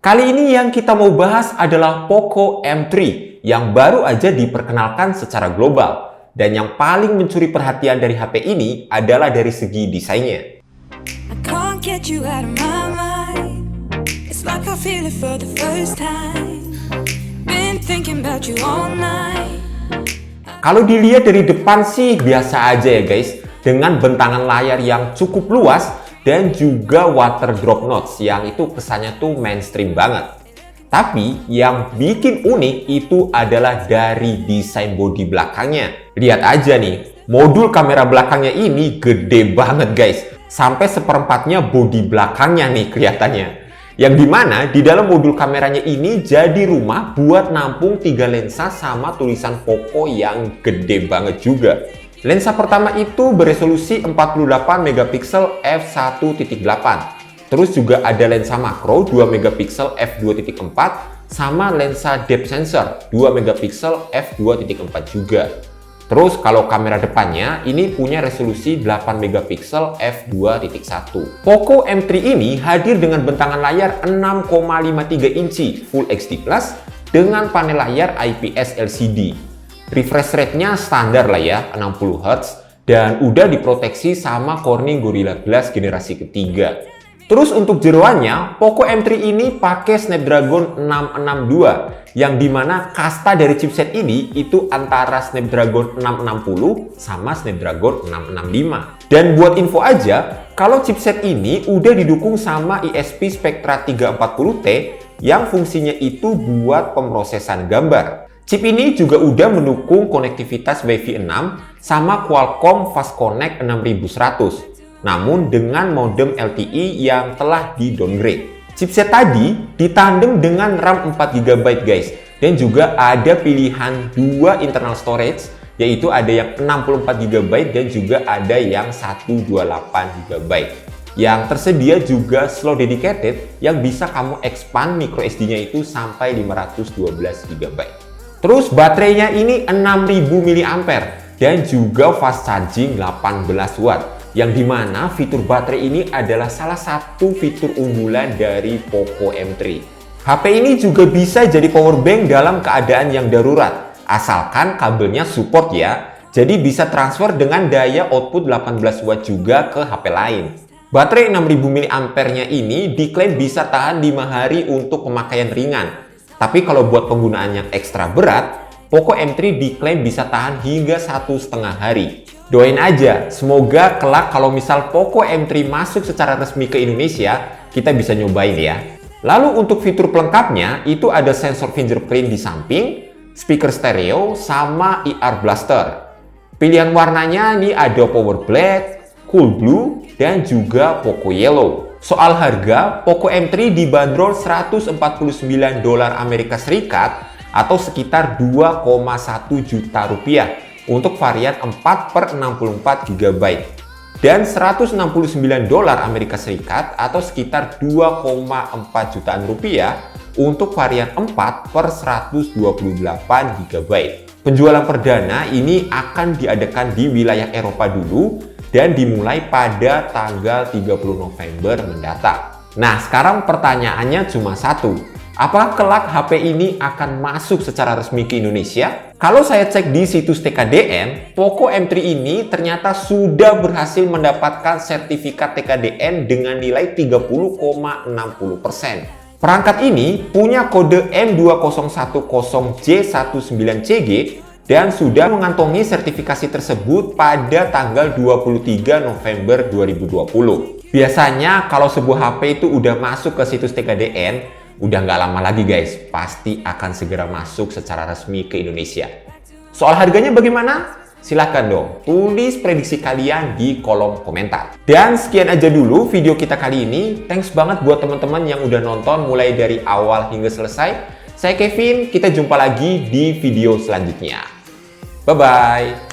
Kali ini yang kita mau bahas adalah Poco M3 yang baru aja diperkenalkan secara global. Dan yang paling mencuri perhatian dari HP ini adalah dari segi desainnya. Kalau dilihat dari depan sih biasa aja ya guys, dengan bentangan layar yang cukup luas dan juga water drop notes yang itu kesannya tuh mainstream banget. Tapi yang bikin unik itu adalah dari desain bodi belakangnya. Lihat aja nih, modul kamera belakangnya ini gede banget guys. Sampai seperempatnya bodi belakangnya nih kelihatannya. Yang dimana di dalam modul kameranya ini jadi rumah buat nampung 3 lensa sama tulisan Poco yang gede banget juga. Lensa pertama itu beresolusi 48 megapiksel f1.8. Terus juga ada lensa makro 2 megapiksel f2.4 sama lensa depth sensor 2 megapiksel f2.4 juga. Terus kalau kamera depannya ini punya resolusi 8 megapiksel f2.1. Poco M3 ini hadir dengan bentangan layar 6,53 inci Full HD Plus dengan panel layar IPS LCD. Refresh rate-nya standar lah ya, 60 Hz, dan udah diproteksi sama Corning Gorilla Glass generasi ketiga. Terus untuk jeroannya, Poco M3 ini pakai Snapdragon 662, yang dimana kasta dari chipset ini itu antara Snapdragon 660 sama Snapdragon 665. Dan buat info aja, kalau chipset ini udah didukung sama ISP Spectra 340T yang fungsinya itu buat pemrosesan gambar. Chip ini juga udah mendukung konektivitas Wi-Fi 6 sama Qualcomm Fast Connect 6100, namun dengan modem LTE yang telah di-downgrade. Chipset tadi ditandem dengan RAM 4GB guys, dan juga ada pilihan 2 internal storage, yaitu ada yang 64GB dan juga ada yang 128GB. Yang tersedia juga slot dedicated yang bisa kamu expand microSD-nya itu sampai 512GB. Terus baterainya ini 6000 mAh dan juga fast charging 18 watt. Yang dimana fitur baterai ini adalah salah satu fitur unggulan dari Poco M3. HP ini juga bisa jadi power bank dalam keadaan yang darurat, asalkan kabelnya support ya. Jadi bisa transfer dengan daya output 18 watt juga ke HP lain. Baterai 6000 mAh-nya ini diklaim bisa tahan 5 hari untuk pemakaian ringan. Tapi kalau buat penggunaan yang ekstra berat, Poco M3 diklaim bisa tahan hingga 1,5 hari. Doain aja, semoga kelak kalau misal Poco M3 masuk secara resmi ke Indonesia, kita bisa nyobain ya. Lalu untuk fitur pelengkapnya, itu ada sensor fingerprint di samping, speaker stereo, sama IR blaster. Pilihan warnanya nih ada Power Black, Cool Blue, dan juga Poco Yellow. Soal harga, Poco M3 dibanderol $149 Amerika Serikat atau sekitar 2,1 juta rupiah untuk varian 4/64GB dan $169 Amerika Serikat atau sekitar 2,4 jutaan rupiah untuk varian 4/128GB. Penjualan perdana ini akan diadakan di wilayah Eropa dulu dan dimulai pada tanggal 30 November mendatang. Nah, sekarang pertanyaannya cuma satu. Apakah kelak HP ini akan masuk secara resmi ke Indonesia? Kalau saya cek di situs TKDN, Poco M3 ini ternyata sudah berhasil mendapatkan sertifikat TKDN dengan nilai 30,60%. Perangkat ini punya kode M2010J19CG dan sudah mengantongi sertifikasi tersebut pada tanggal 23 November 2020. Biasanya kalau sebuah HP itu udah masuk ke situs TKDN, udah nggak lama lagi guys, pasti akan segera masuk secara resmi ke Indonesia. Soal harganya bagaimana? Silahkan dong, tulis prediksi kalian di kolom komentar. Dan sekian aja dulu video kita kali ini. Thanks banget buat teman-teman yang udah nonton mulai dari awal hingga selesai. Saya Kevin, kita jumpa lagi di video selanjutnya. Bye-bye.